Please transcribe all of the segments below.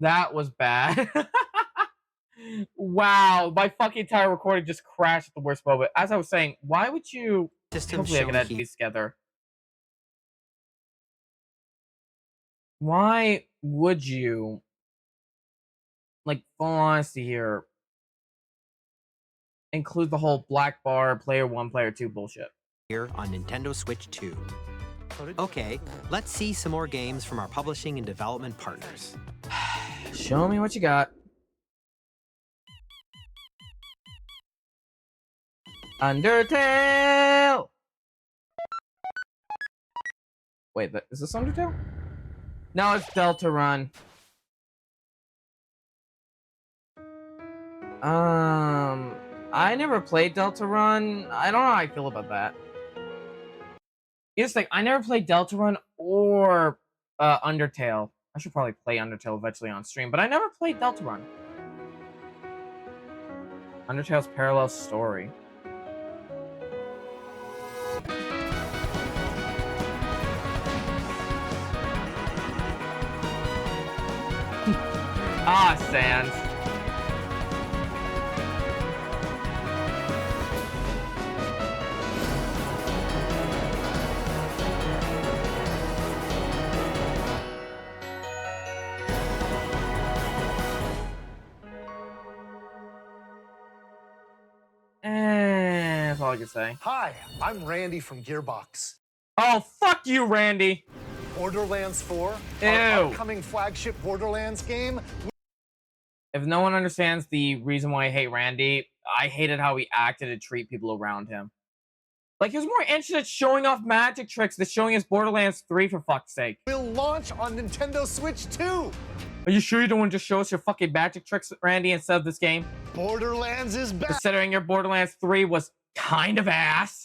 That was bad. Wow, my fucking entire recording just crashed at the worst moment. As I was saying, why would you... Systems Hopefully I can shown edit here. these together. Why would you... Like, full honesty here, include the whole black bar, player 1, player 2 bullshit? Here on Nintendo Switch 2. Okay, let's see some more games from our publishing and development partners. Show me what you got. Undertale! Wait, is this Undertale? No, it's Deltarune. I never played Deltarune. I don't know how I feel about that. It's like, I never played Deltarune or Undertale. I should probably play Undertale eventually on stream, but I never played Deltarune. Undertale's parallel story. Ah, Sans. That's all I can say. Hi, I'm Randy from Gearbox. Oh, fuck you, Randy. Borderlands 4, Ew. our upcoming flagship Borderlands game. If no one understands the reason why I hate Randy, I hated how he acted to treat people around him. Like, he was more interested in showing off magic tricks than showing us Borderlands 3, for fuck's sake. Will launch on Nintendo Switch 2. Are you sure you don't want to just show us your fucking magic tricks, Randy, instead of this game? Borderlands is back. Considering your Borderlands 3 was kind of ass.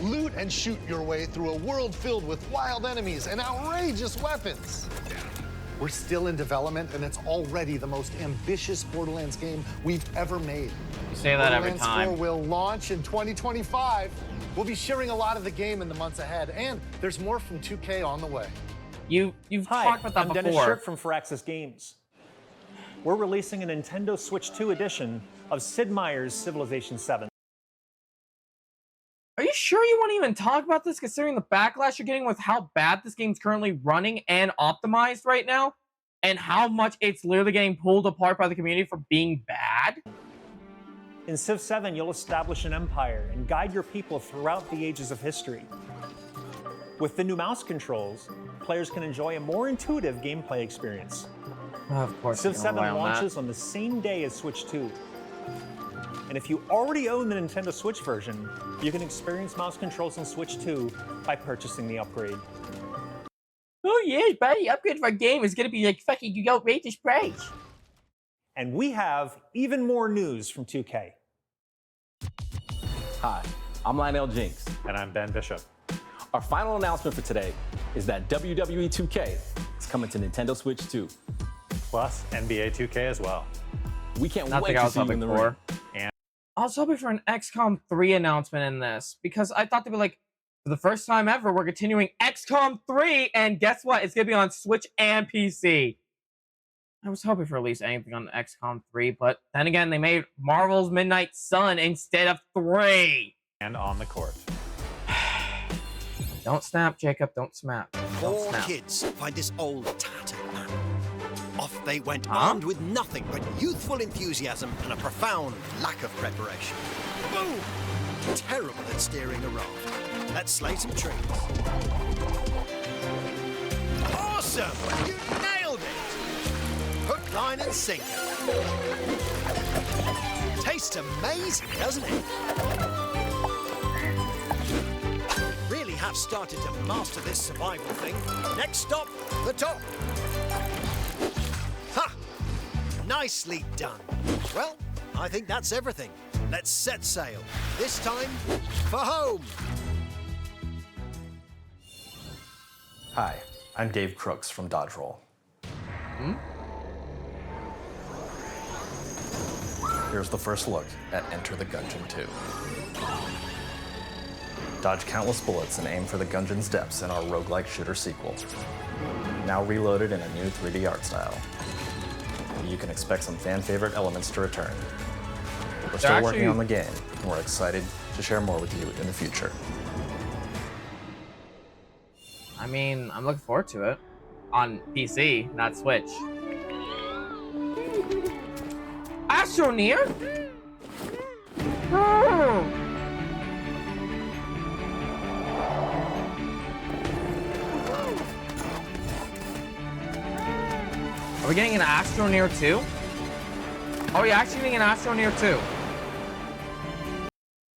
Loot and shoot your way through a world filled with wild enemies and outrageous weapons. We're still in development, and it's already the most ambitious Borderlands game we've ever made. You say that every Borderlands time. 4 will launch in 2025. We'll be sharing a lot of the game in the months ahead, and there's more from 2K on the way. You've Hi, talked about that I'm before. Dennis Shirk from Firaxis Games. We're releasing a Nintendo Switch 2 edition of Sid Meier's Civilization 7. Are you sure you want to even talk about this, considering the backlash you're getting with how bad this game's currently running and optimized right now? And how much it's literally getting pulled apart by the community for being bad? In Civ 7, you'll establish an empire and guide your people throughout the ages of history. With the new mouse controls, players can enjoy a more intuitive gameplay experience. Of course. Civ 7 launches on the same day as Switch 2. And if you already own the Nintendo Switch version, you can experience mouse controls on Switch 2 by purchasing the upgrade. Oh yeah, buddy, upgrade for a game is gonna be like fucking outrageous price. And we have even more news from 2K. Hi, I'm Lionel Jinks. And I'm Ben Bishop. Our final announcement for today is that WWE 2K is coming to Nintendo Switch 2. Plus NBA 2K as well. We can't Nothing wait I to was see you hoping in the for. ring. I was hoping for an XCOM 3 announcement in this, because I thought they'd be like, for the first time ever, we're continuing XCOM 3, and guess what? It's gonna be on Switch and PC. I was hoping for at least anything on XCOM 3, but then again, they made Marvel's Midnight Sun instead of 3. And on the court. Don't snap, Jacob. Don't snap. Don't Four snap. kids find this old tattered map. Off they went, Huh? armed with nothing but youthful enthusiasm and a profound lack of preparation. Boom! Terrible at steering a raft. Let's slay some trees. Awesome! You nailed it! Hook, line, and sinker. Tastes amazing, doesn't it? Really have started to master this survival thing. Next stop, the top. Ha! Nicely done. Well, I think that's everything. Let's set sail. This time, for home. Hi, I'm Dave Crooks from Dodge Roll. Here's the first look at Enter the Gungeon 2. Dodge countless bullets and aim for the Gungeon's depths in our roguelike shooter sequel. Now reloaded in a new 3D art style. you can expect some fan favorite elements to return. We're still They're working actually- on the game, and we're excited to share more with you in the future. I mean, I'm looking forward to it. On PC, not Switch. Astroneer? Oh. Are we getting an Astroneer 2? Are we actually getting an Astroneer 2?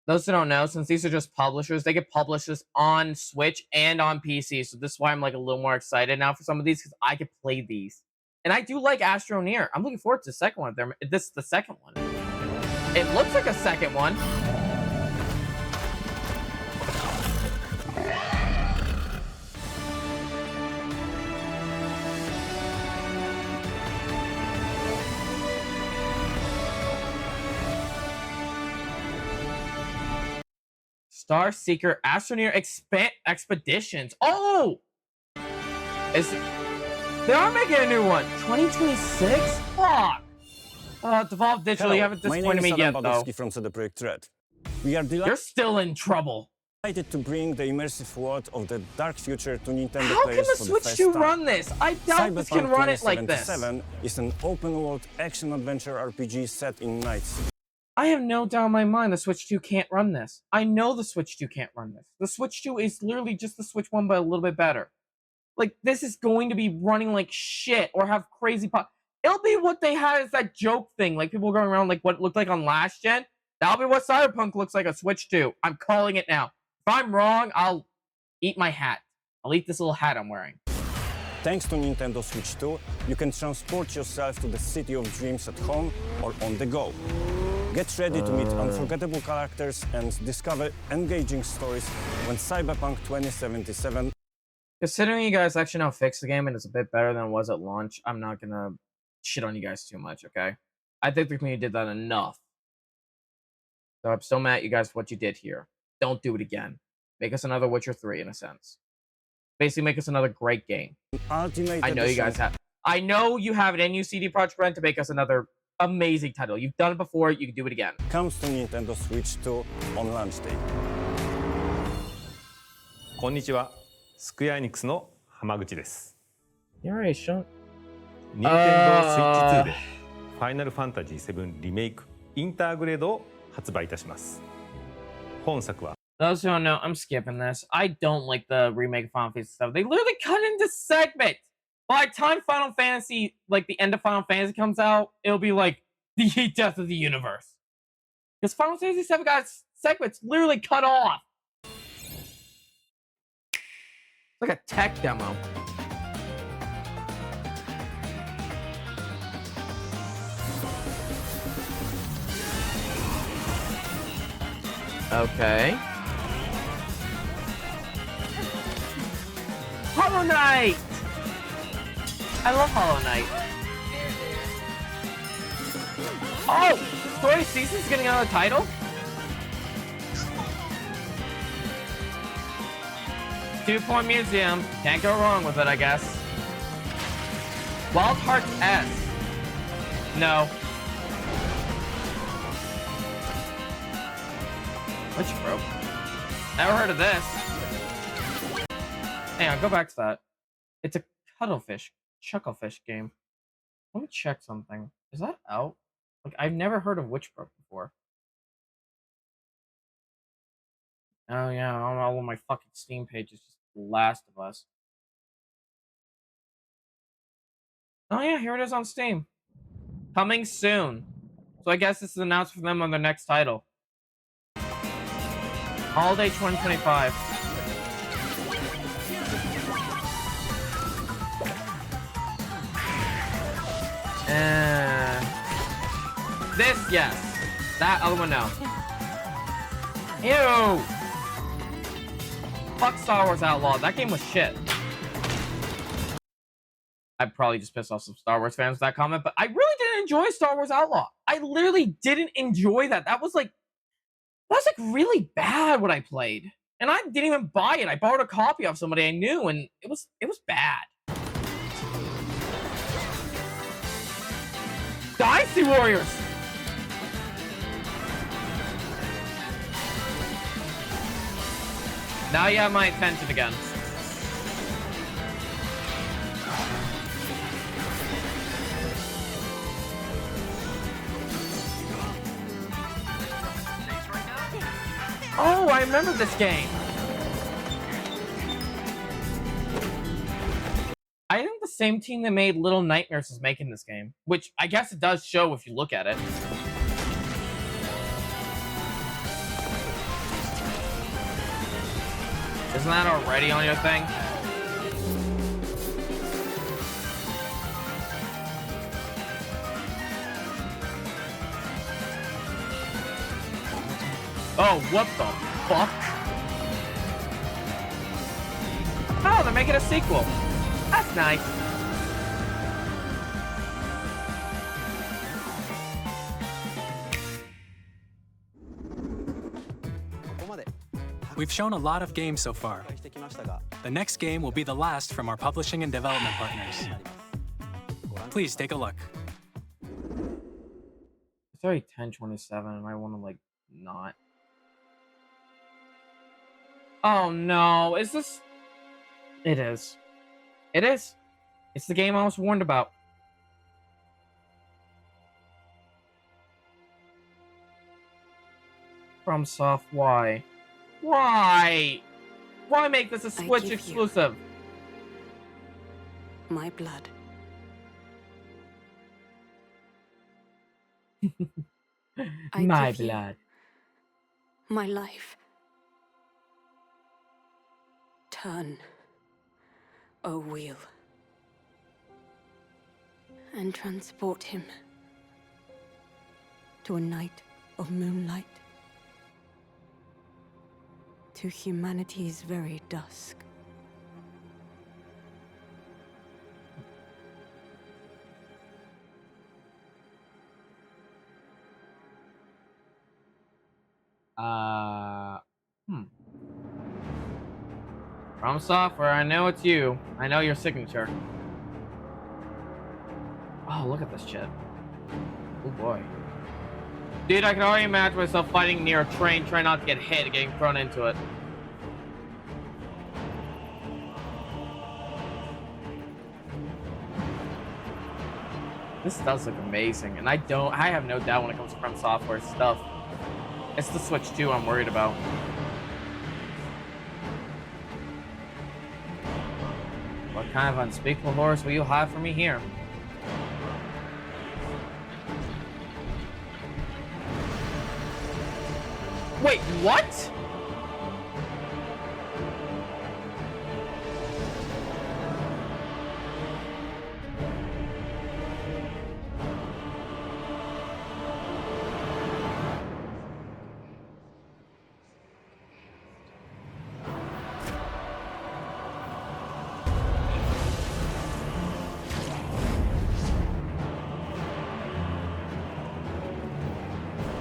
Those who don't know, since these are just publishers, they could publish this on Switch and on PC. So this is why I'm like a little more excited now for some of these, because I could play these. And I do like Astroneer. I'm looking forward to the second one. This is the second one. It looks like a second one. Star Seeker Astroneer Expeditions. Oh! They are making a new one. 2026? Fuck! Devolve Digital, you haven't disappointed me yet, though. From CD Projekt Red. We are You're still in trouble. delighted to bring the immersive world of the dark future to Nintendo How can players the for Switch the first 2 time. run this? I doubt this can Cyberpunk run it like this. 2077 is an open-world action-adventure RPG set in Night City. I have no doubt in my mind the Switch 2 can't run this. I know the Switch 2 can't run this. The Switch 2 is literally just the Switch 1, but a little bit better. Like, this is going to be running like shit or have crazy pop. It'll be what they had as that joke thing. Like, people going around like what it looked like on last gen. That'll be what Cyberpunk looks like on Switch 2. I'm calling it now. If I'm wrong, I'll eat my hat. I'll eat this little hat I'm wearing. Thanks to Nintendo Switch 2, you can transport yourself to the city of dreams at home or on the go. Get ready to meet unforgettable characters and discover engaging stories when Cyberpunk 2077. Considering you guys actually now fixed the game and it's a bit better than it was at launch, I'm not gonna shit on you guys too much, okay? I think the community did that enough. So I'm still mad at you guys for what you did here. Don't do it again. Make us another Witcher 3 in a sense. Basically make us another great game. Ultimate I know you guys have. I know you have it in you, CD Projekt Red, to make us another amazing title. You've done it before. You can do it again. comes to Nintendo Switch 2 on launch day. こんにちは。スクエアエニックスの浜口です。 You already shown. Nintendo Switch 2でファイナルファンタジー7リメイクインターグレードを発売いたします。本作は Those who don't know, I'm skipping this. I don't like the remake of Final Fantasy stuff. They literally cut into segments. By the time Final Fantasy, like the end of Final Fantasy comes out, it'll be like the death of the universe. Because Final Fantasy 7 got segments literally cut off. It's like a tech demo. Okay. Hollow Knight! I love Hollow Knight. Oh! Story Season's getting another title? Two-Point Museum. Can't go wrong with it, I guess. Wild Hearts S. No. Which broke? Never heard of this. Hang on, go back to that. It's a cuttlefish, chucklefish game. Let me check something. Is that out? Like, I've never heard of Witchbrook before. Oh yeah, on all of my fucking Steam pages, just The Last of Us. Oh yeah, here it is on Steam. Coming soon. So I guess this is announced for them on their next title. Holiday 2025. This, yes. That other one, no. Ew! Fuck Star Wars Outlaw. That game was shit. I probably just pissed off some Star Wars fans with that comment, but I really didn't enjoy Star Wars Outlaw. I literally didn't enjoy that. That was like really bad what I played. And I didn't even buy it. I borrowed a copy off somebody I knew, and it was bad. Dynasty Warriors! Now you have my attention again. Oh, I remember this game. I think the same team that made Little Nightmares is making this game, which I guess it does show if you look at it. Isn't that already on your thing? Oh, what the fuck? Oh, they're making a sequel. That's nice. We've shown a lot of games so far. The next game will be the last from our publishing and development partners. Please take a look. It's already 10:27 and I want to, like, not. Oh no, is this... It is. It is. It's the game I was warned about. FromSoft, why? Why? Why make this a Switch exclusive? My blood. My blood. My life. Turn, O wheel, and transport him to a night of moonlight, to humanity's very dusk. FromSoft, I know it's you. I know your signature. Oh, look at this shit. Oh boy. Dude, I can already imagine myself fighting near a train, trying not to get hit and getting thrown into it. This does look amazing, and I have no doubt when it comes to FromSoftware stuff. It's the Switch 2 I'm worried about. What kind of unspeakable horrors will you have for me here? Wait, what?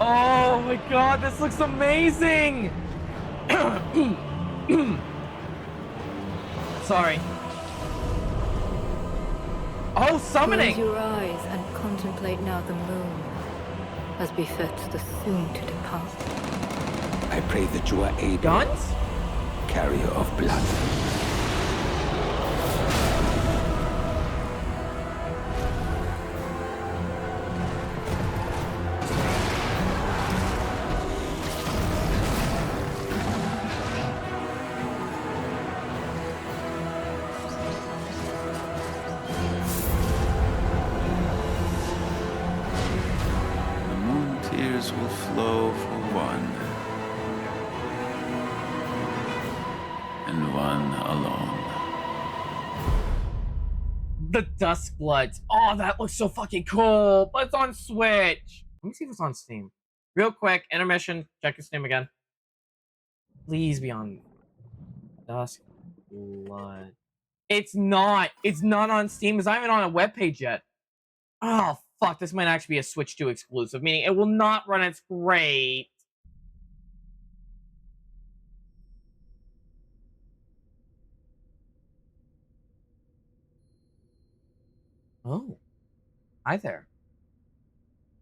Oh my god, this looks amazing! Sorry. Oh, summoning! Close your eyes and contemplate now the moon, as befits the soon to depart. I pray that you are a guns? Carrier of blood. Will flow for one, and one alone. The Duskbloods. Oh, that looks so fucking cool. But it's on Switch. Let me see if it's on Steam. Real quick, intermission. Check your Steam again. Please be on Duskblood. It's not. It's not on Steam. It's not even on a webpage yet. Oh, fuck. This might actually be a Switch 2 exclusive, meaning it will not run as great. Oh. Hi there.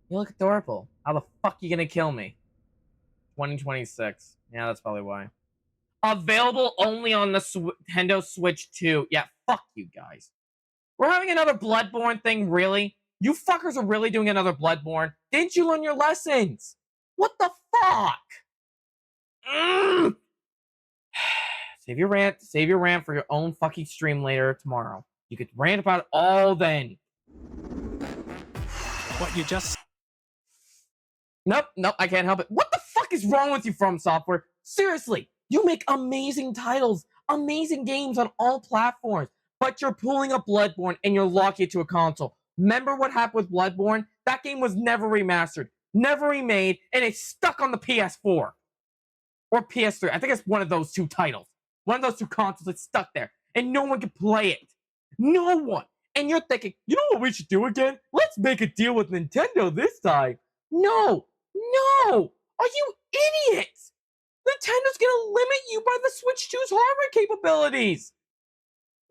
You look adorable. How the fuck you gonna kill me? 2026. Yeah, that's probably why. Available only on the Nintendo Switch 2. Yeah, fuck you guys. We're having another Bloodborne thing, really? You fuckers are really doing another Bloodborne? Didn't you learn your lessons? What the fuck? Save your rant for your own fucking stream later tomorrow. You could rant about it all then. What you just... Nope, I can't help it. What the fuck is wrong with you, From Software? Seriously, you make amazing titles, amazing games on all platforms, but you're pulling up Bloodborne and you're locking it to a console. Remember what happened with Bloodborne? That game was never remastered, never remade, and it's stuck on the PS4. Or PS3. I think it's one of those two titles. One of those two consoles is stuck there, and no one can play it. No one. And you're thinking, you know what we should do again? Let's make a deal with Nintendo this time. No. Are you idiots? Nintendo's gonna limit you by the Switch 2's hardware capabilities.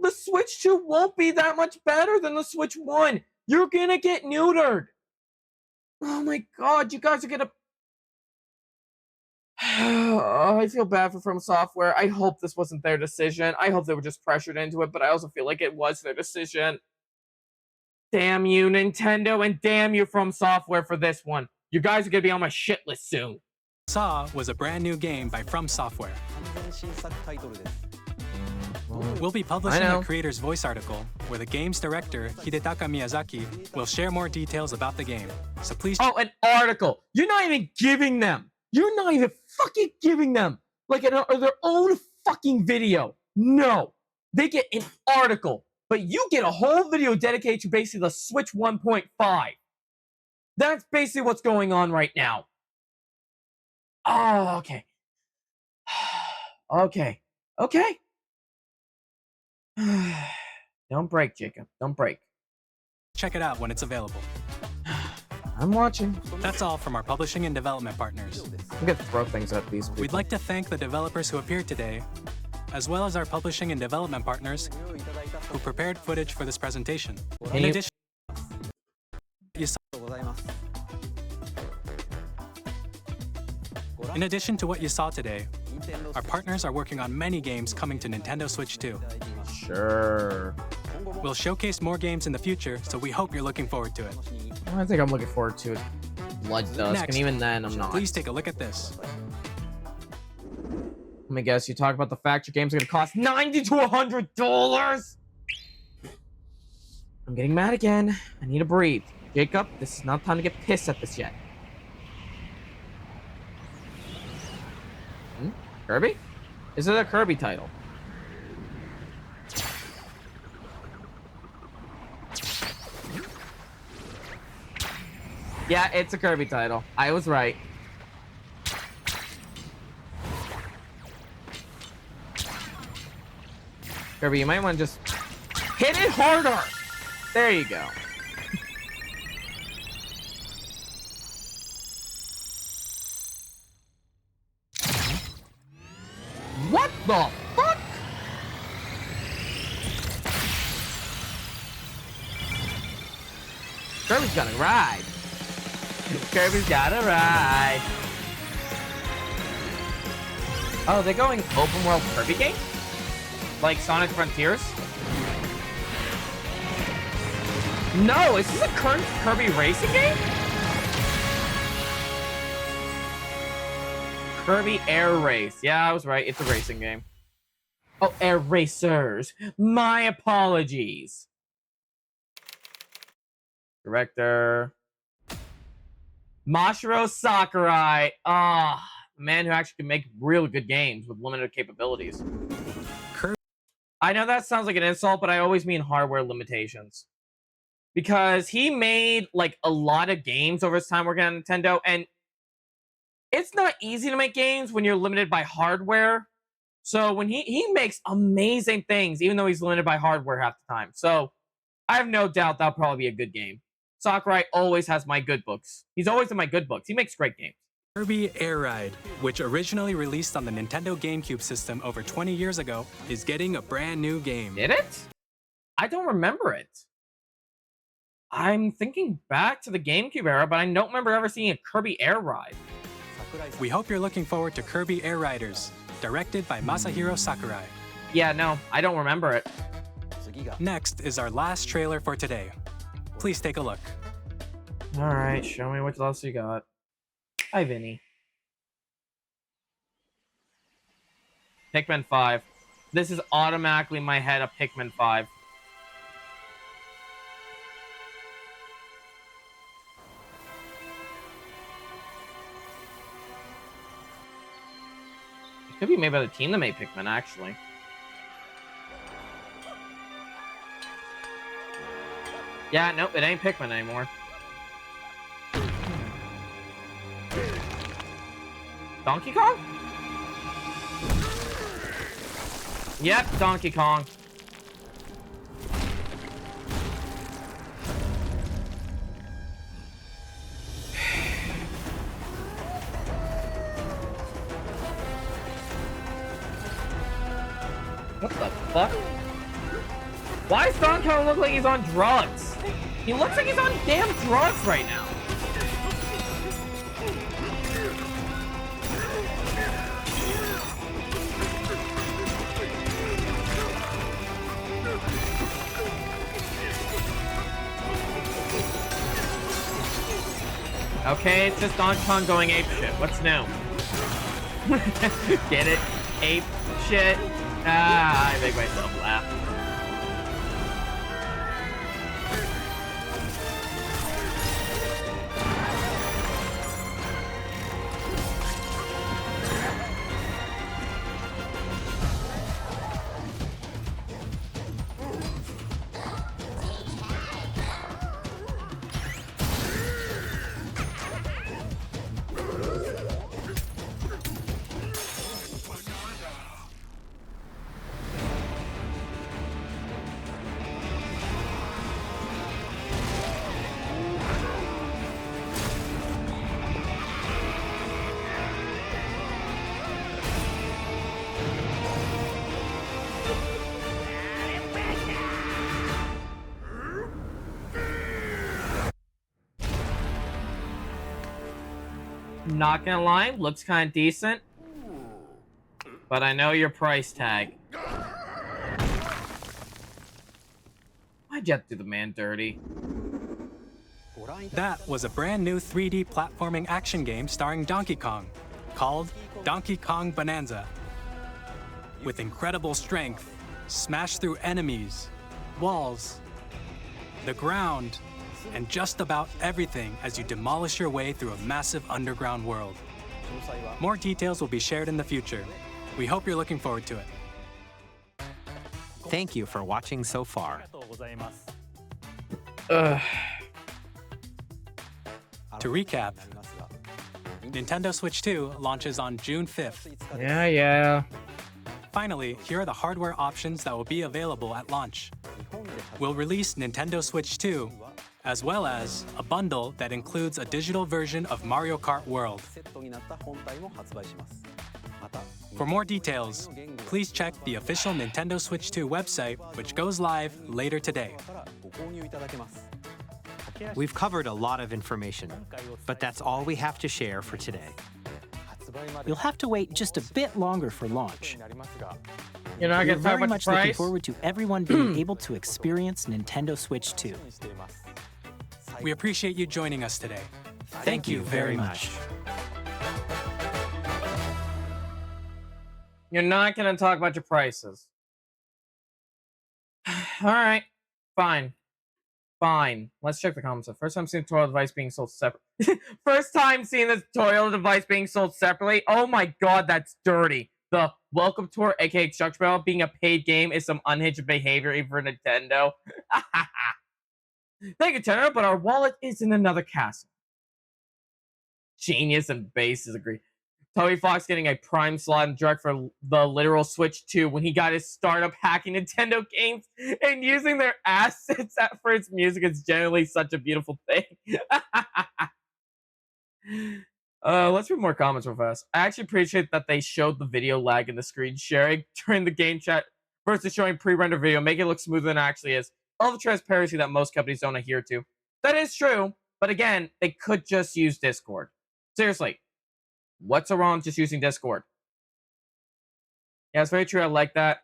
The Switch 2 won't be that much better than the Switch 1. You're gonna get neutered. Oh my god, you guys are gonna... I feel bad for From Software. I hope this wasn't their decision. I hope they were just pressured into it, but I also feel like it was their decision. Damn you, Nintendo, and damn you, From Software, for this one. You guys are gonna be on my shit list soon. Saw was a brand new game by From Software. We'll be publishing a creator's voice article where the game's director, Hidetaka Miyazaki, will share more details about the game. So please... Oh, an article! You're not even giving them! You're not even fucking giving them like their own fucking video. No! They get an article, but you get a whole video dedicated to basically the Switch 1.5. That's basically what's going on right now. Oh, okay. Okay. Don't break, Jacob. Don't break. Check it out when it's available. I'm watching. That's all from our publishing and development partners. I'm gonna throw things at these people. We'd like to thank the developers who appeared today, as well as our publishing and development partners who prepared footage for this presentation. In addition to what you saw today, our partners are working on many games coming to Nintendo Switch 2. Sure. We'll showcase more games in the future, so we hope you're looking forward to it. I think I'm looking forward to it. Blood Dusk, Next, and even then, I'm not. Please take a look at this. Let me guess, you talk about the fact your games are gonna cost $90 to $100? I'm getting mad again. I need to breathe. Jacob, this is not time to get pissed at this yet. Kirby? Is it a Kirby title? Yeah, it's a Kirby title. I was right. Kirby, you might want to just hit it harder. There you go. What the fuck? Kirby's gonna ride. Kirby's gotta ride. Oh, they're going open world Kirby game? Like Sonic Frontiers? No, is this a current Kirby racing game? Kirby Air Race. Yeah, I was right. It's a racing game. Oh, Air Racers. My apologies. Director. Masahiro Sakurai. A man who actually can make really good games with limited capabilities. I know that sounds like an insult, but I always mean hardware limitations. Because he made, like, a lot of games over his time working on Nintendo, and it's not easy to make games when you're limited by hardware. So when he makes amazing things, even though he's limited by hardware half the time. So I have no doubt that'll probably be a good game. Sakurai always has my good books. He's always in my good books. He makes great games. Kirby Air Ride, which originally released on the Nintendo GameCube system over 20 years ago, is getting a brand new game. Did it? I don't remember it. I'm thinking back to the GameCube era, but I don't remember ever seeing a Kirby Air Ride. We hope you're looking forward to Kirby Air Riders, directed by Masahiro Sakurai. Yeah, no, I don't remember it. Next is our last trailer for today. Please take a look. Alright, show me what else you got. Hi, Vinny. Pikmin 5. This is automatically in my head a Pikmin 5. It could be made by the team that made Pikmin, actually. Yeah, nope, it ain't Pikmin anymore. Donkey Kong? Yep, Donkey Kong. What the fuck? Why does Donkey Kong look like he's on drugs? He looks like he's on damn drugs right now. Okay, it's just Donkey Kong going ape shit. What's new? Get it? Ape shit? Ah, I make myself laugh. Not gonna lie, looks kind of decent. But I know your price tag. Why'd you have to do the man dirty? That was a brand new 3D platforming action game starring Donkey Kong, called Donkey Kong Bonanza. With incredible strength, smash through enemies, walls, the ground, and just about everything as you demolish your way through a massive underground world. More details will be shared in the future. We hope you're looking forward to it. Thank you for watching so far. Ugh. To recap, Nintendo Switch 2 launches on June 5th. Yeah. Finally, here are the hardware options that will be available at launch. We'll release Nintendo Switch 2, as well as a bundle that includes a digital version of Mario Kart World. For more details, please check the official Nintendo Switch 2 website, which goes live later today. We've covered a lot of information, but that's all we have to share for today. You'll have to wait just a bit longer for launch. You know, I We're get very much looking price. forward to everyone being able to experience Nintendo Switch 2. We appreciate you joining us today. Thank you very much. You're not gonna talk about your prices. Alright. Fine. Let's check the comments. First time seeing a tutorial device being sold separate. First time seeing this tutorial device being sold separately. Oh my god, that's dirty. The Welcome Tour, aka Instruction Manual, being a paid game is some unhinged behavior even for Nintendo. Thank you, Nintendo, but our wallet is in another castle. Genius and bases agree. Toby Fox getting a prime slot in direct for the literal Switch 2 when he got his startup hacking Nintendo games and using their assets for its music is generally such a beautiful thing. Let's read more comments real fast. I actually appreciate that they showed the video lag in the screen sharing during the game chat versus showing pre-rendered video, make it look smoother than it actually is. All the transparency that most companies don't adhere to. That is true. But again, they could just use Discord. Seriously. What's so wrong with just using Discord? Yeah, it's very true. I like that.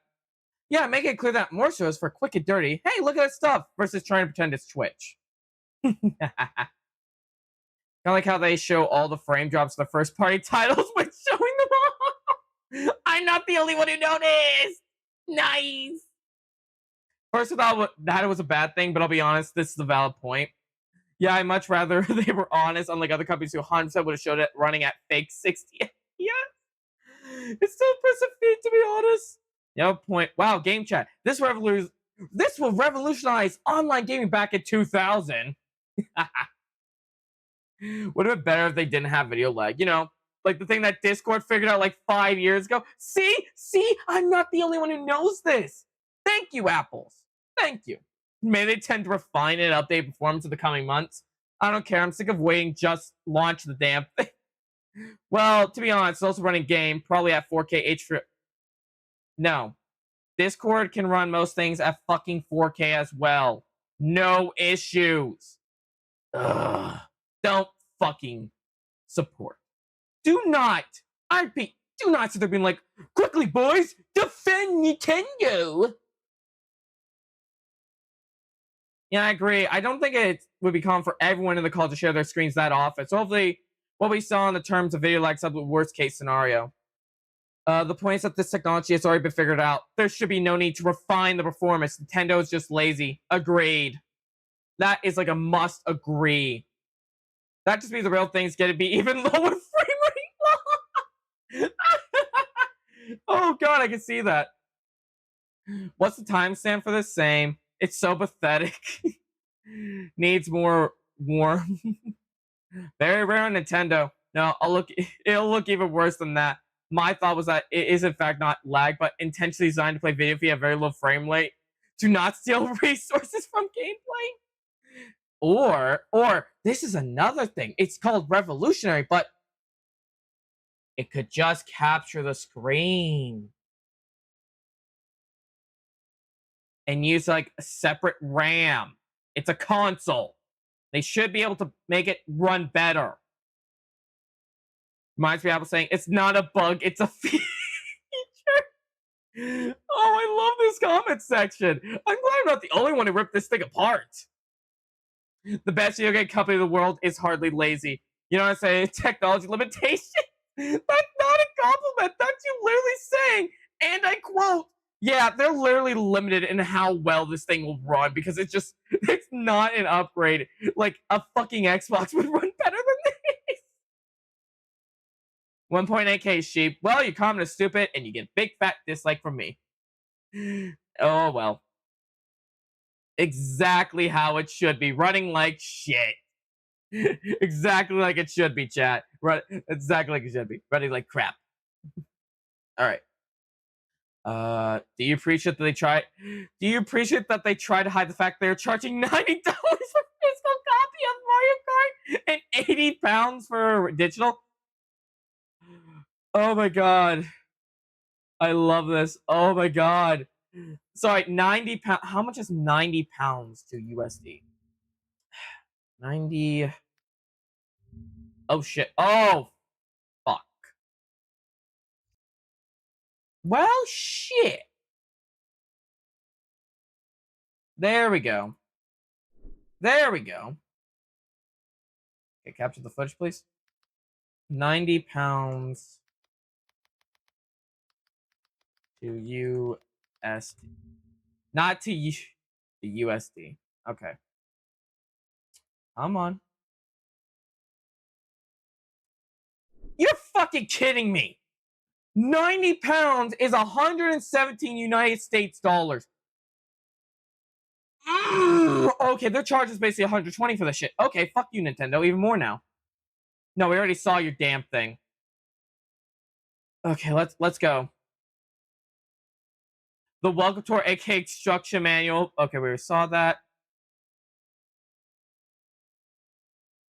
Yeah, make it clear that more so is for quick and dirty. Hey, look at that stuff versus trying to pretend it's Twitch. Kind of like how they show all the frame drops of the first party titles when showing them all. I'm not the only one who noticed. Nice. First, I thought that it was a bad thing, but I'll be honest, this is a valid point. Yeah, I'd much rather they were honest, unlike other companies who 100% would have showed it running at fake 60. Yeah. It's still impressive feat, to be honest. No point. Wow, game chat. This will revolutionize online gaming back in 2000. Would have been better if they didn't have video lag. You know, like the thing that Discord figured out like 5 years ago. See, I'm not the only one who knows this. Thank you, Apples. Thank you. May they tend to refine and update performance in the coming months. I don't care. I'm sick of waiting. Just launch the damn thing. Well, to be honest, it's also running game, probably at 4K H3. No. Discord can run most things at fucking 4K as well. No issues. Ugh. Don't fucking support. Do not, I repeat, do not sit there being like, quickly, boys, defend Nintendo. Yeah, I agree. I don't think it would be common for everyone in the call to share their screens that often. So hopefully, what we saw in the terms of video lag is the worst case scenario. The point is that this technology has already been figured out. There should be no need to refine the performance. Nintendo is just lazy. Agreed. That is like a must agree. That just means the real thing's gonna be even lower frame rate. Oh god, I can see that. What's the timestamp for this? Same. It's so pathetic. Needs more warm. Very rare on Nintendo. No, it'll look even worse than that. My thought was that it is in fact not lag, but intentionally designed to play video via very low frame rate to not steal resources from gameplay. Or this is another thing. It's called revolutionary, but it could just capture the screen and use like a separate RAM. It's a console. They should be able to make it run better. Reminds me of Apple saying, it's not a bug, it's a feature. Oh, I love this comment section. I'm glad I'm not the only one who ripped this thing apart. The best video game company in the world is hardly lazy. You know what I'm saying? Technology limitation. That's not a compliment. That's you literally saying, and I quote, yeah, they're literally limited in how well this thing will run because it's not an upgrade. Like, a fucking Xbox would run better than this. 1.8K sheep. Well, your comment is stupid, and you get big fat dislike from me. Oh, well. Exactly how it should be. Running like shit. Exactly like it should be, chat. Exactly like it should be. Running like crap. Alright. Do you appreciate that they try? Do you appreciate that they try to hide the fact they're charging $90 for physical copy of Mario Kart and £80 for digital? Oh my god. I love this. Oh my god. Sorry, 90 pounds. How much is 90 pounds to USD? 90. Oh shit. Oh fuck. Well, shit. There we go. There we go. Okay, capture the footage, please. 90 pounds to USD. Not to the USD. Okay. Come on. You're fucking kidding me. 90 pounds is 117 United States dollars. Okay, their charge is basically 120 for this shit. Okay, fuck you, Nintendo. Even more now. No, we already saw your damn thing. Okay, let's go. The Welcome Tour AK Instruction Manual. Okay, we already saw that.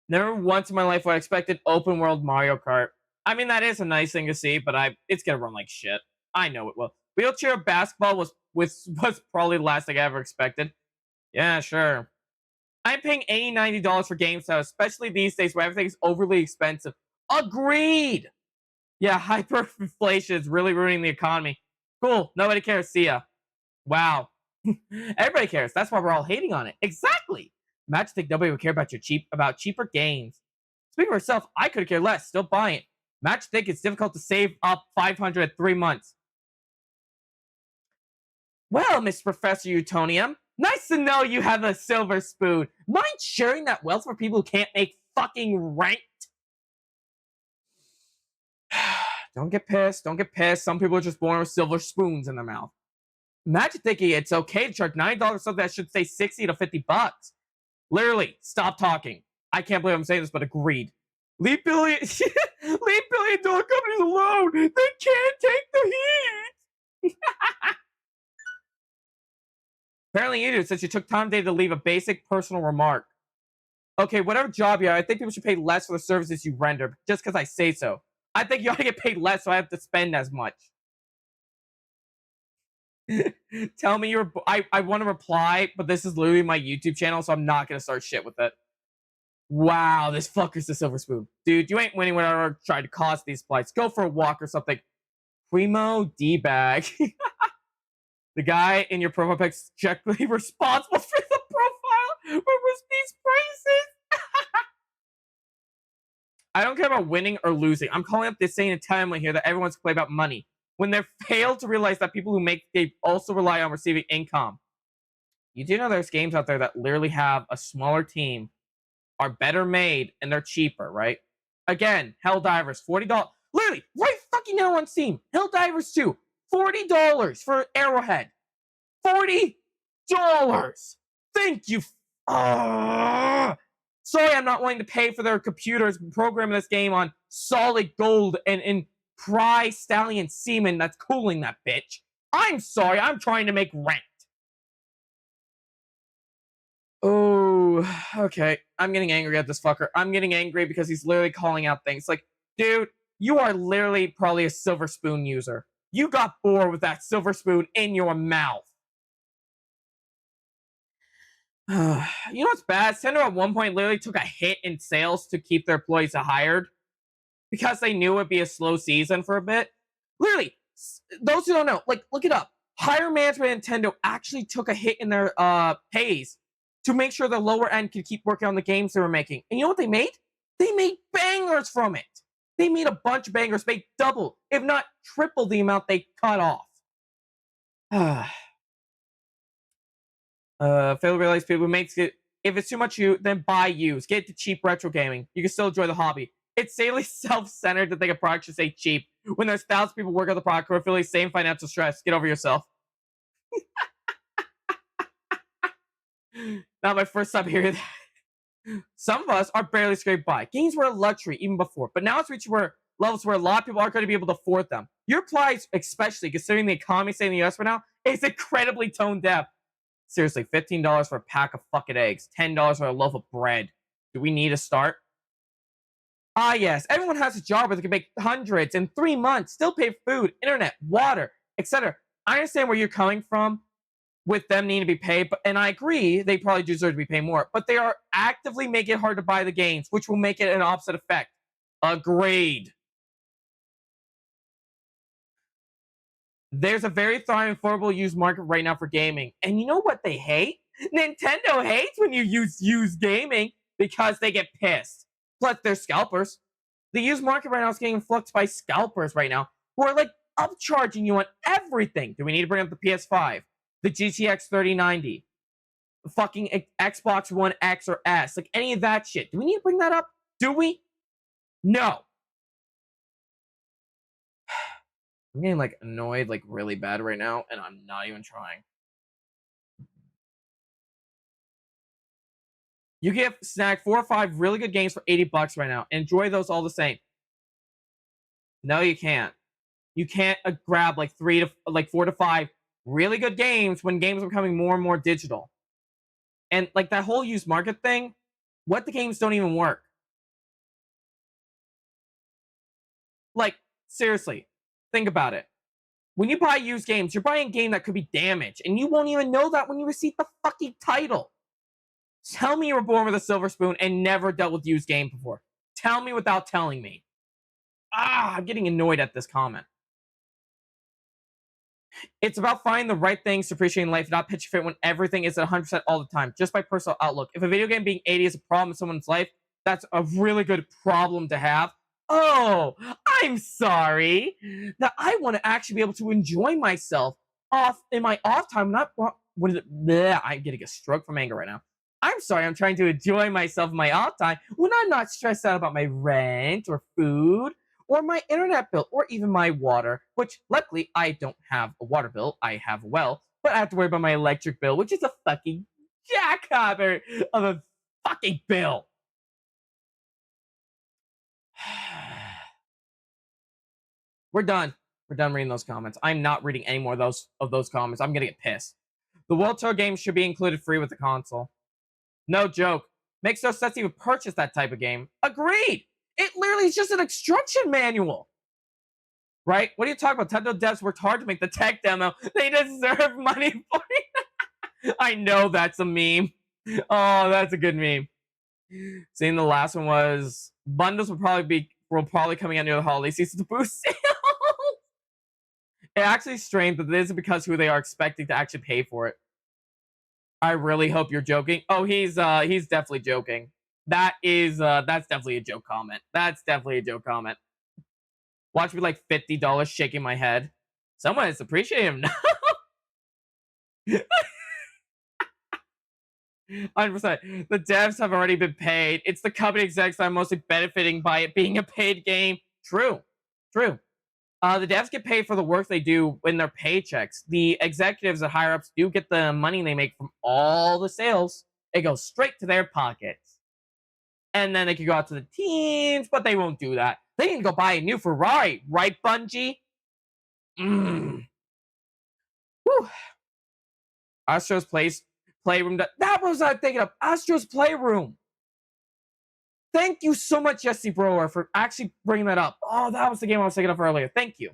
Never once in my life would I expected open world Mario Kart. I mean, that is a nice thing to see, but it's gonna run like shit. I know it will. Wheelchair basketball was probably the last thing I ever expected. Yeah, sure. I'm paying $80, $90 for games now, especially these days where everything is overly expensive. Agreed! Yeah, hyperinflation is really ruining the economy. Cool, nobody cares. See ya. Wow. Everybody cares. That's why we're all hating on it. Exactly. Imagine think nobody would care about cheaper games. Speaking for yourself, I could care less. Still buying it. Match think it's difficult to save up 500 at 3 months. Well, Miss Professor Utonium, nice to know you have a silver spoon. Mind sharing that wealth for people who can't make fucking rent? Don't get pissed. Don't get pissed. Some people are just born with silver spoons in their mouth. Imagine thinking it's okay to charge $9 for something that should say 60 to 50 bucks. Literally, stop talking. I can't believe I'm saying this, but agreed. Leave billion-dollar companies alone. They can't take the heat. Apparently you do, since you took time today to leave a basic personal remark. Okay, whatever job you are, I think people should pay less for the services you render, just because I say so. I think you ought to get paid less so I have to spend as much. Tell me I want to reply, but this is literally my YouTube channel, so I'm not going to start shit with it. Wow, this fucker's the silver spoon. Dude, you ain't winning whatever I tried to cost these flights. Go for a walk or something. Primo D-bag. The guy in your profile pic's directly responsible for the profile for these prices. I don't care about winning or losing. I'm calling up this saying entirely here that everyone's play about money. When they fail to realize that people who make games also rely on receiving income. You do know there's games out there that literally have a smaller team, are better made, and they're cheaper, right? Again, Helldivers, $40. Literally, right fucking now on Steam. Helldivers 2, $40 for Arrowhead. $40. Thank you. Sorry, I'm not willing to pay for their computers programming this game on solid gold and Pry Stallion semen that's cooling that bitch. I'm sorry, I'm trying to make rent. Oh, okay. I'm getting angry at this fucker. I'm getting angry because he's literally calling out things. Like, dude, you are literally probably a silver spoon user. You got bored with that silver spoon in your mouth. You know what's bad? Nintendo at one point literally took a hit in sales to keep their employees hired because they knew it'd be a slow season for a bit. Literally, those who don't know, like, look it up. Higher management at Nintendo actually took a hit in their pays to make sure the lower end could keep working on the games they were making. And you know what they made? They made bangers from it. They made a bunch of bangers, made double, if not triple the amount they cut off. Fail to realize people who makes it, if it's too much you, then buy used. Get to cheap retro gaming. You can still enjoy the hobby. It's sadly self-centered to think a product should say cheap when there's thousands of people working on the product who are feeling the same financial stress. Get over yourself. Not my first time hearing that. Some of us are barely scraped by. Games were a luxury even before, but now it's reaching levels where a lot of people aren't going to be able to afford them. Your price, especially considering the economy state in the US right now, is incredibly tone deaf. Seriously, $15 for a pack of fucking eggs, $10 for a loaf of bread. Do we need a start? Ah, yes, everyone has a job where they can make hundreds in 3 months, still pay for food, internet, water, etc. I understand where you're coming from with them needing to be paid, and I agree they probably deserve to be paid more, but they are actively making it hard to buy the games, which will make it an opposite effect. Agreed. There's a very thriving, affordable used market right now for gaming. And you know what they hate? Nintendo hates when you use used gaming because they get pissed. Plus, they're scalpers. The used market right now is getting influxed by scalpers right now who are like upcharging you on everything. Do we need to bring up the PS5? The GTX 3090? The fucking Xbox One X or S? Like any of that shit. Do we need to bring that up? Do we? No. I'm getting like annoyed like really bad right now, and I'm not even trying. You can snag 4 or 5 really good games for $80 right now. Enjoy those all the same. No, you can't. You can't grab like 4 to 5 really good games when games are becoming more and more digital. And like that whole used market thing, what the games don't even work. Like, seriously. Think about it. When you buy used games, you're buying a game that could be damaged, and you won't even know that when you receive the fucking title. Tell me you were born with a silver spoon and never dealt with used game before. Tell me without telling me. I'm getting annoyed at this comment. It's about finding the right things to appreciate in life, not pitch fit when everything is at 100% all the time. Just my personal outlook. If a video game being 80 is a problem in someone's life, that's a really good problem to have. Oh, I'm sorry. That I want to actually be able to enjoy myself in my off time. Not what is it? Bleh, I'm getting a stroke from anger right now. I'm sorry. I'm trying to enjoy myself in my off time when I'm not stressed out about my rent or food or my internet bill or even my water. Which luckily I don't have a water bill. I have a well, but I have to worry about my electric bill, which is a fucking jackhopper of a fucking bill. We're done. We're done reading those comments. I'm not reading any more of those comments. I'm gonna get pissed. The World Tour game should be included free with the console. No joke. Makes no sense to even purchase that type of game. Agreed. It literally is just an instruction manual. Right? What are you talking about? Nintendo devs worked hard to make the tech demo. They deserve money for it. I know that's a meme. Oh, that's a good meme. Seeing the last one was bundles will probably coming out near the holiday season to boost sales. It actually strange that it isn't because who they are expecting to actually pay for it. I really hope you're joking. Oh, he's definitely joking. That's definitely a joke comment. That's definitely a joke comment. Watch me like $50 shaking my head. Someone is appreciating him now. 100%. The devs have already been paid. It's the company execs that are mostly benefiting by it being a paid game. True. The devs get paid for the work they do in their paychecks. The executives and higher ups do get the money they make from all the sales. It goes straight to their pockets. And then they can go out to the teams, but they won't do that. They can go buy a new Ferrari, right, Bungie? Whew. Astro's Playroom. That was what I'm thinking of. Astro's Playroom. Thank you so much, Jesse Brower, for actually bringing that up. Oh, that was the game I was thinking of earlier. Thank you.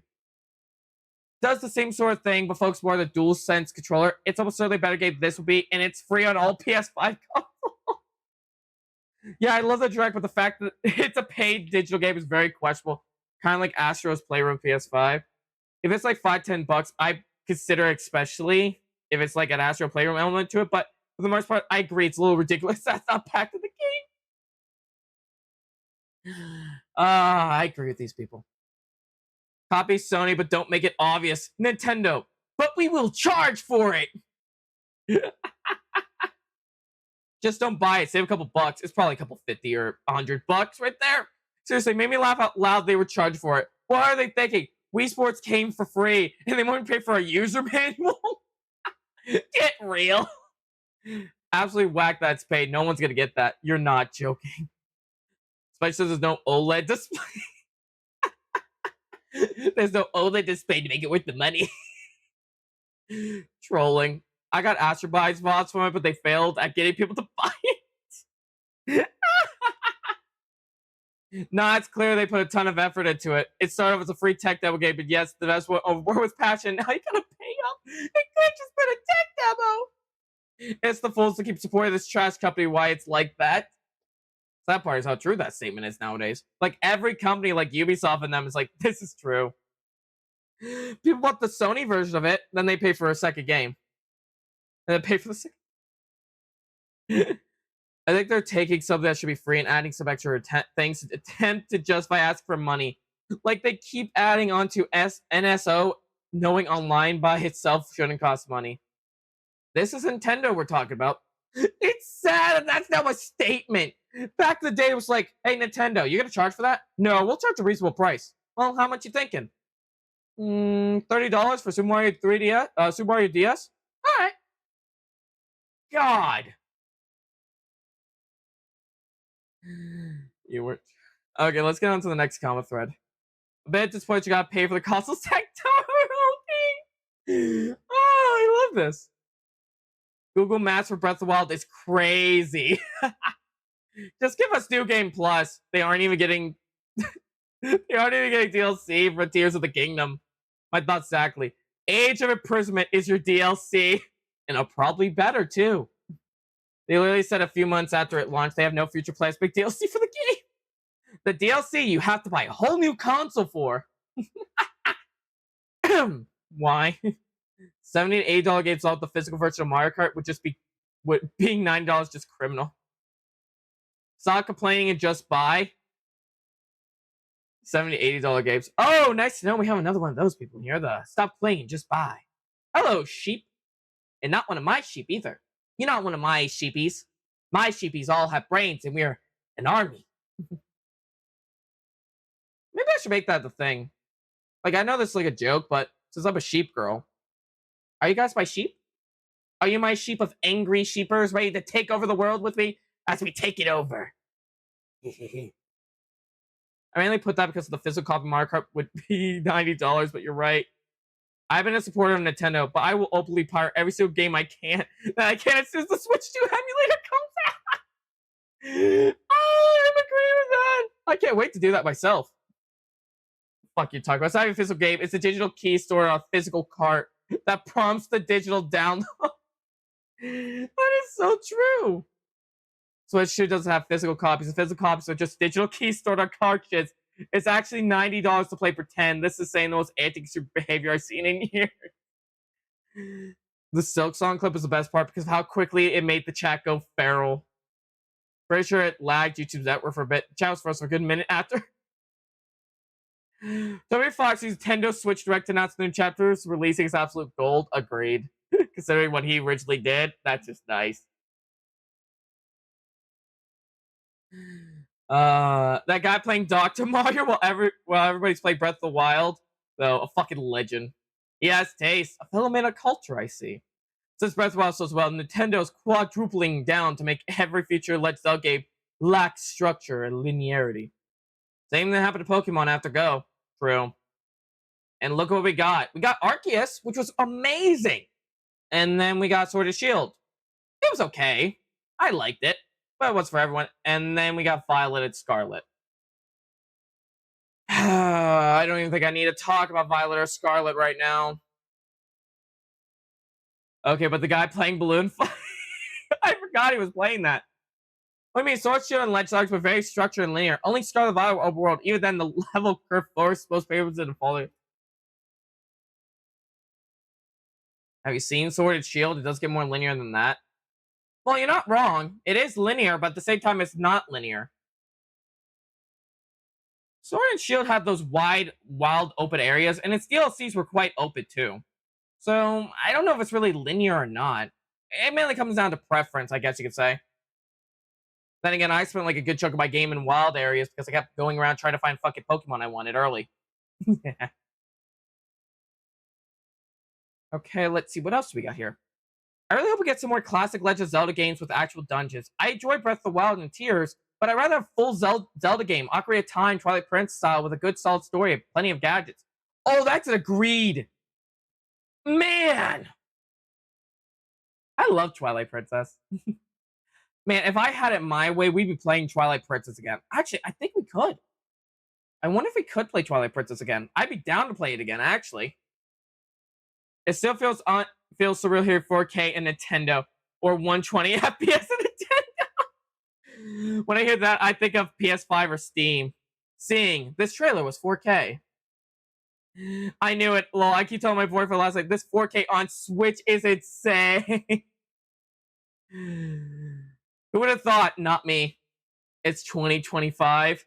Does the same sort of thing, but focus more on the DualSense controller. It's almost certainly a better game this will be, and it's free on all PS5 consoles. Yeah, I love the Direct, but the fact that it's a paid digital game is very questionable. Kind of like Astro's Playroom PS5. If it's like $5-10, I consider it, especially if it's like an Astro Playroom element to it, but for the most part, I agree. It's a little ridiculous. That's not packed in the game. I agree with these people. Copy Sony, but don't make it obvious. Nintendo, but we will charge for it. Just don't buy it. Save a couple bucks. It's probably a couple 50 or $100 right there. Seriously, made me laugh out loud. They were charged for it. What are they thinking? Wii Sports came for free, and they won't pay for a user manual. Get real. Absolutely whack that's paid. No one's gonna get that. You're not joking. Spike says there's no OLED display. There's no OLED display to make it worth the money. Trolling. I got Astro Buy spots from it, but they failed at getting people to buy it. Nah, it's clear they put a ton of effort into it. It started off as a free tech demo game, but yes, the best one over with passion. Now you gotta pay up. It could just been a tech demo. It's the fools to keep supporting this trash company. Why it's like that. That part is how true that statement is nowadays. Like every company like Ubisoft and them is like, this is true. People bought the Sony version of it, then they pay for a second game. And then pay for the second. I think they're taking something that should be free and adding some extra things to attempt to justify asking for money. Like they keep adding onto NSO, knowing online by itself shouldn't cost money. This is Nintendo we're talking about. It's sad and that's now a statement. Back in the day, it was like, hey, Nintendo, you gonna charge for that? No, we'll charge a reasonable price. Well, how much you thinking? $30 for Super Mario 3DS? Super Mario DS? Alright. God. You were... Okay, let's get on to the next comment thread. A bit at this point, you gotta pay for the console sector. Okay. Oh, I love this. Google Maps for Breath of the Wild is crazy. Just give us New Game Plus. They aren't even getting DLC for Tears of the Kingdom. My thoughts exactly. Age of Imprisonment is your DLC. And probably better too. They literally said a few months after it launched, they have no future plans. Big DLC for the game. The DLC you have to buy a whole new console for. Why? $70 to $80 games all the physical version of Mario Kart would being $9 just criminal. Stop complaining and just buy. $70 to $80 games. Oh, nice to know we have another one of those people here. The stop playing, just buy. Hello, sheep. And not one of my sheep either. You're not one of my sheepies. My sheepies all have brains and we're an army. Maybe I should make that the thing. Like, I know this is like a joke, but since I'm a sheep girl, are you guys my sheep? Are you my sheep of angry sheepers ready to take over the world with me as we take it over? I mainly put that because the physical copy of Mario Kart would be $90, but you're right. I've been a supporter of Nintendo, but I will openly pirate every single game I can as soon as the Switch 2 emulator comes out. Oh, I'm agreeing with that. I can't wait to do that myself. Fuck you, talk about. It's not even a physical game. It's a digital key stored on a physical cart that prompts the digital download. That is so true. Switch 2 doesn't have physical copies. The physical copies are just digital keys stored on cartridges. It's actually $90 to play for 10. This is saying the most anti-consumer behavior I've seen in years. The Silk Song clip is the best part because of how quickly it made the chat go feral. Pretty sure it lagged YouTube's network for a bit. Chat was frozen for a good minute after. W. Fox's Nintendo Switch Direct announced the new chapters releasing its absolute gold. Agreed. Considering what he originally did, that's just nice. That guy playing Dr. Mario while everybody's playing Breath of the Wild, though, a fucking legend. He has taste. A filament of culture, I see. Since Breath of the Wild so well, Nintendo's quadrupling down to make every future Let's Zelda game lack structure and linearity. Same thing happened to Pokemon after Go. True. And look what we got. We got Arceus, which was amazing. And then we got Sword and Shield. It was okay. I liked it. But it was for everyone. And then we got Violet and Scarlet. I don't even think I need to talk about Violet or Scarlet right now. Okay, but the guy playing Balloon Fight... I forgot he was playing that. What do you mean? Sword, Shield, and Legends were very structured and linear. Only Scarlet Violet open world. Even then, the level curve floors most favorites didn't follow. Have you seen Sword and Shield? It does get more linear than that. Well, you're not wrong. It is linear, but at the same time, it's not linear. Sword and Shield have those wide, wild, open areas, and its DLCs were quite open, too. So, I don't know if it's really linear or not. It mainly comes down to preference, I guess you could say. Then again, I spent like a good chunk of my game in wild areas because I kept going around trying to find fucking Pokemon I wanted early. Okay, let's see. What else do we got here? I really hope we get some more classic Legend of Zelda games with actual dungeons. I enjoy Breath of the Wild and Tears, but I'd rather have a full Zelda game, Ocarina of Time, Twilight Princess style, with a good solid story and plenty of gadgets. Oh, that's an agreed. Man! I love Twilight Princess. Man, if I had it my way, we'd be playing Twilight Princess again. Actually, I think we could. I wonder if we could play Twilight Princess again. I'd be down to play it again, actually. It still feels surreal here, 4K and Nintendo, or 120 FPS and Nintendo. When I hear that, I think of PS5 or Steam. Seeing this trailer was 4K. I knew it. Well, I keep telling my boyfriend last night, this 4K on Switch is insane. Who would have thought? Not me. It's 2025.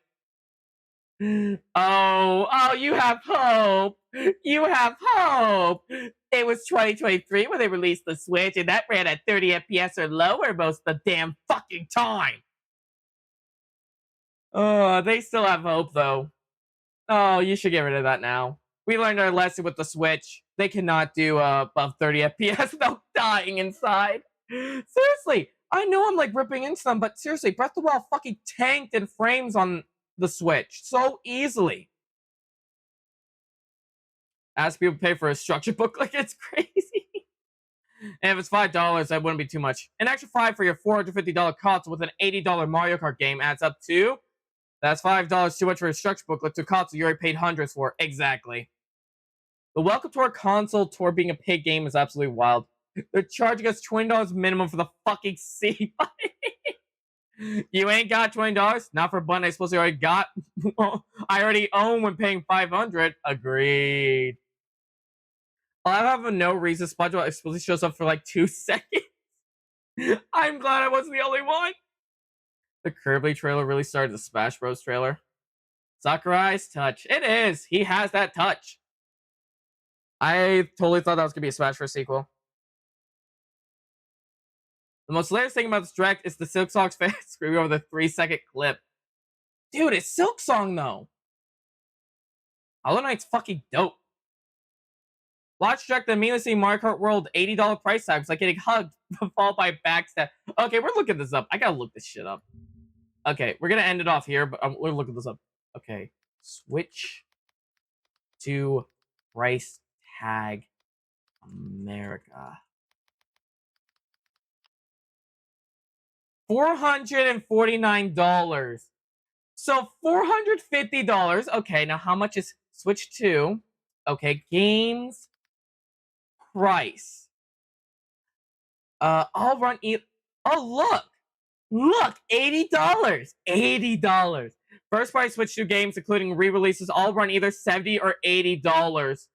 Oh, you have hope. You have hope. It was 2023 when they released the Switch, and that ran at 30 FPS or lower most of the damn fucking time. Oh, they still have hope, though. Oh, you should get rid of that now. We learned our lesson with the Switch. They cannot do above 30 FPS without dying inside. Seriously, I know I'm like ripping into them, but seriously, Breath of the Wild fucking tanked in frames on the Switch so easily. Ask people to pay for a structure book like it's crazy. And if it's $5, that wouldn't be too much. An extra $5 for your $450 console with an $80 Mario Kart game adds up to... That's $5 too much for a structure booklet to a console you already paid hundreds for. Exactly. The welcome to our console tour being a paid game is absolutely wild. They're charging us $20 minimum for the fucking C. You ain't got $20? Not for a button I supposedly already got. I already own when paying $500. Agreed. I have a no reason SpongeBob explicitly shows up for like 2 seconds. I'm glad I wasn't the only one. The Kirby trailer really started the Smash Bros. Trailer. Sakurai's touch. It is. He has that touch. I totally thought that was going to be a Smash Bros. Sequel. The most hilarious thing about this direct is the Silksong's fans screaming over the 3-second clip. Dude, it's Silksong though. Hollow Knight's fucking dope. Watch direct the immediately see Mario Kart World $80 price tag. It's like getting hugged, followed by backstab. Okay, we're looking this up. I gotta look this shit up. Okay, we're gonna end it off here, but we're looking this up. Okay, switch to price tag America. $449. So $450. Okay, now how much is Switch 2? Okay, games price. I'll run oh, look, $80. $80. First price Switch 2 games, including re-releases, all run either $70 or $80.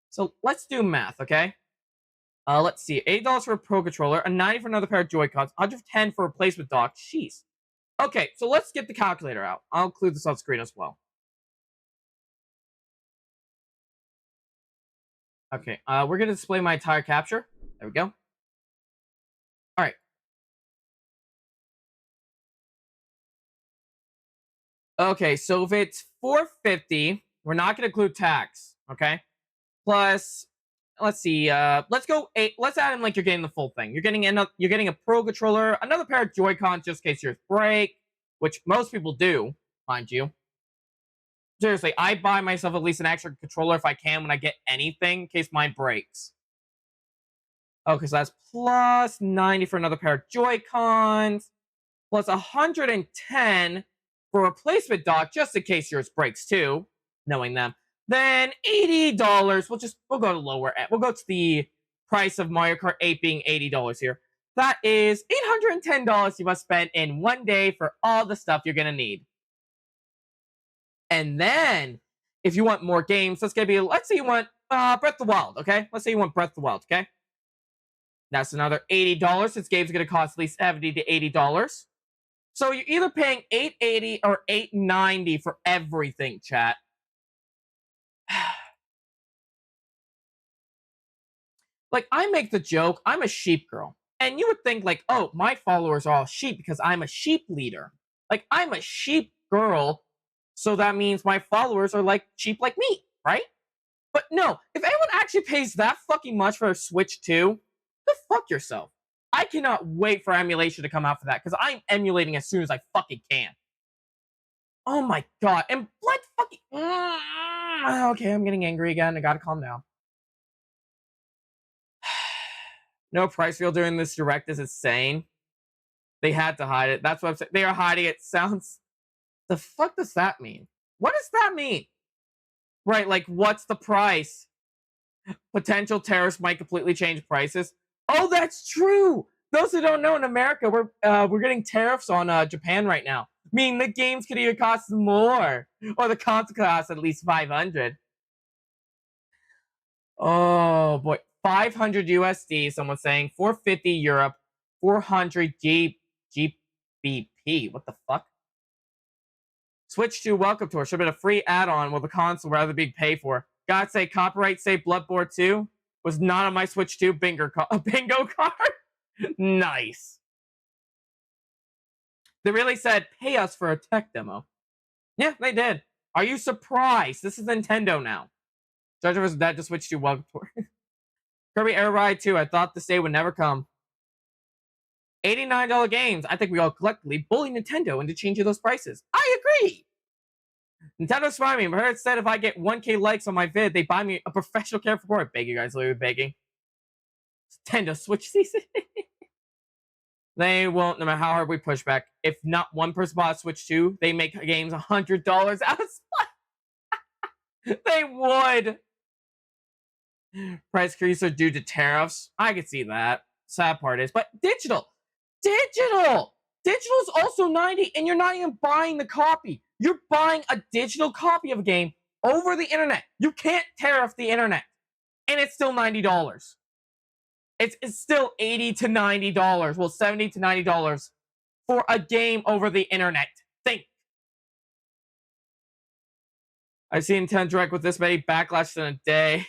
So let's do math, okay? Let's see. $80 for a Pro Controller, a $90 for another pair of Joy-Cons, $110 for a replacement dock. Jeez. Okay, so let's get the calculator out. I'll include this on screen as well. Okay, we're going to display my entire capture. There we go. All right. Okay, so if it's $450, we're not going to include tax, okay? Plus, let's see, let's go 8. Let's add in like you're getting the full thing. You're getting a Pro Controller, another pair of Joy-Cons just in case yours break, which most people do, mind you. Seriously, I buy myself at least an extra controller if I can when I get anything in case mine breaks. Okay, so that's plus 90 for another pair of Joy-Cons, plus 110 for a replacement dock just in case yours breaks too, knowing them. Then $80. We'll go to lower end. We'll go to the price of Mario Kart 8 being $80 here. That is $810 you must spend in one day for all the stuff you're gonna need. And then, if you want more games, let's say you want Breath of the Wild, okay? Let's say you want Breath of the Wild, okay? That's another $80 since games are gonna cost at least $70 to $80. So you're either paying $880 or $890 for everything, chat. Like, I make the joke, I'm a sheep girl. And you would think, like, oh, my followers are all sheep because I'm a sheep leader. Like, I'm a sheep girl, so that means my followers are, like, sheep like me, right? But no, if anyone actually pays that fucking much for a Switch 2, go fuck yourself. I cannot wait for emulation to come out for that, because I'm emulating as soon as I fucking can. Oh my god, and Blood fucking... Okay, I'm getting angry again, I gotta calm down. No price reveal during this direct is insane. They had to hide it. That's what I'm saying. They are hiding it. Sounds... The fuck does that mean? What does that mean? Right, like, what's the price? Potential tariffs might completely change prices. Oh, that's true! Those who don't know, in America, we're getting tariffs on Japan right now. Meaning the games could even cost more. Or the console costs at least $500. Oh, boy. 500 USD, someone's saying. 450 Europe. 400 GBP. What the fuck? Switch to Welcome Tour. Should have been a free add-on with the console rather than being paid for. Gotta say, copyright say Bloodborne 2 was not on my Switch 2 bingo card. Nice. They really said, pay us for a tech demo. Yeah, they did. Are you surprised? This is Nintendo now. Judge was dead to Switch to Welcome Tour. Kirby Air Ride 2. I thought this day would never come. $89 games. I think we all collectively bully Nintendo into changing those prices. I agree. Nintendo's smart me. I heard it said if I get 1K likes on my vid, they buy me a professional camera for it. Beg you guys, literally begging. Nintendo Switch season. They won't, no matter how hard we push back. If not one person bought Switch 2, they make games $100 out of They would. Price increase are due to tariffs. I could see that. Sad part is, but digital. Digital is also 90, and you're not even buying the copy. You're buying a digital copy of a game over the internet. You can't tariff the internet, and it's still $90. It's still $80 to $90. Well, $70 to $90 for a game over the internet. Think. I've seen Nintendo Direct with this many backlash in a day.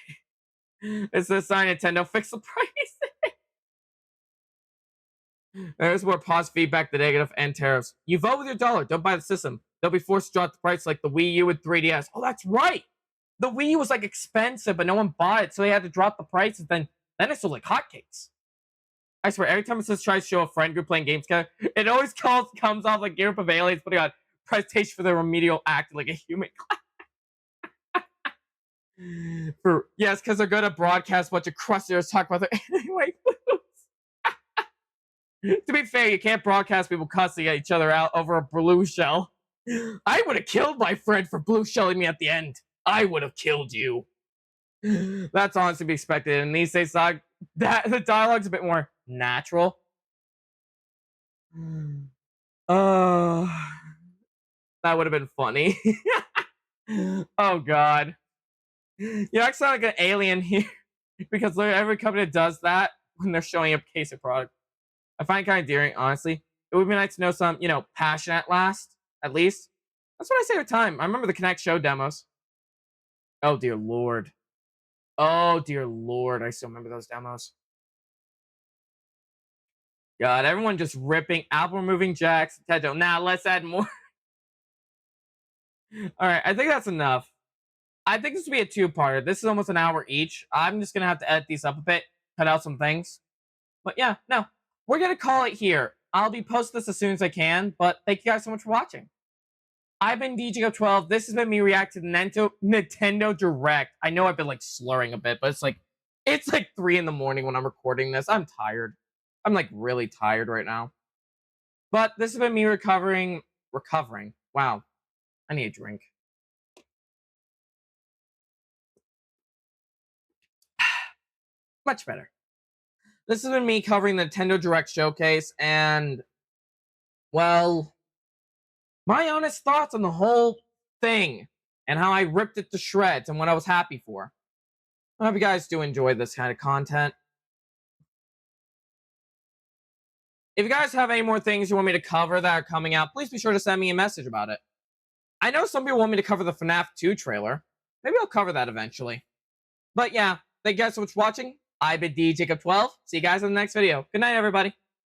It's the sign Nintendo fix the price. There's more positive feedback, the negative, and tariffs. You vote with your dollar. Don't buy the system. They'll be forced to drop the price like the Wii U and 3DS. Oh, that's right. The Wii U was like expensive, but no one bought it, so they had to drop the prices. Then it sold like hotcakes. I swear, every time it says try to show a friend group playing games together, it always comes off like a group of aliens putting on presentation for their remedial act like a human class. Yes, because they're going to broadcast a bunch of crusters talk about their anime foods. To be fair, you can't broadcast people cussing at each other out over a blue shell. I would have killed my friend for blue shelling me at the end. I would have killed you. That's honestly to be expected. And these days, that the dialogue's a bit more natural. That would have been funny. Oh God. You act like an alien here because literally every company does that when they're showing a case of product. I find it kind of endearing, honestly. It would be nice to know some, passion at least. That's what I say every time. I remember the Kinect show demos. Oh, dear Lord. Oh, dear Lord. I still remember those demos. God, everyone just ripping, album removing jacks. Nintendo, nah, let's add more. Alright, I think that's enough. I think this will be a two-parter. This is almost an hour each. I'm just going to have to edit these up a bit, cut out some things. But yeah, no. We're going to call it here. I'll be posting this as soon as I can, but thank you guys so much for watching. I've been DJGO12. This has been me reacting to Nintendo Direct. I know I've been slurring a bit, but it's like 3 in the morning when I'm recording this. I'm tired. I'm really tired right now. But this has been me recovering. Wow. I need a drink. Much better. This has been me covering the Nintendo Direct Showcase, and, well, my honest thoughts on the whole thing, and how I ripped it to shreds, and what I was happy for. I hope you guys do enjoy this kind of content. If you guys have any more things you want me to cover that are coming out, please be sure to send me a message about it. I know some people want me to cover the FNAF 2 trailer. Maybe I'll cover that eventually. But yeah, thank you guys so much for watching. I've been DJGO12. See you guys in the next video. Good night, everybody.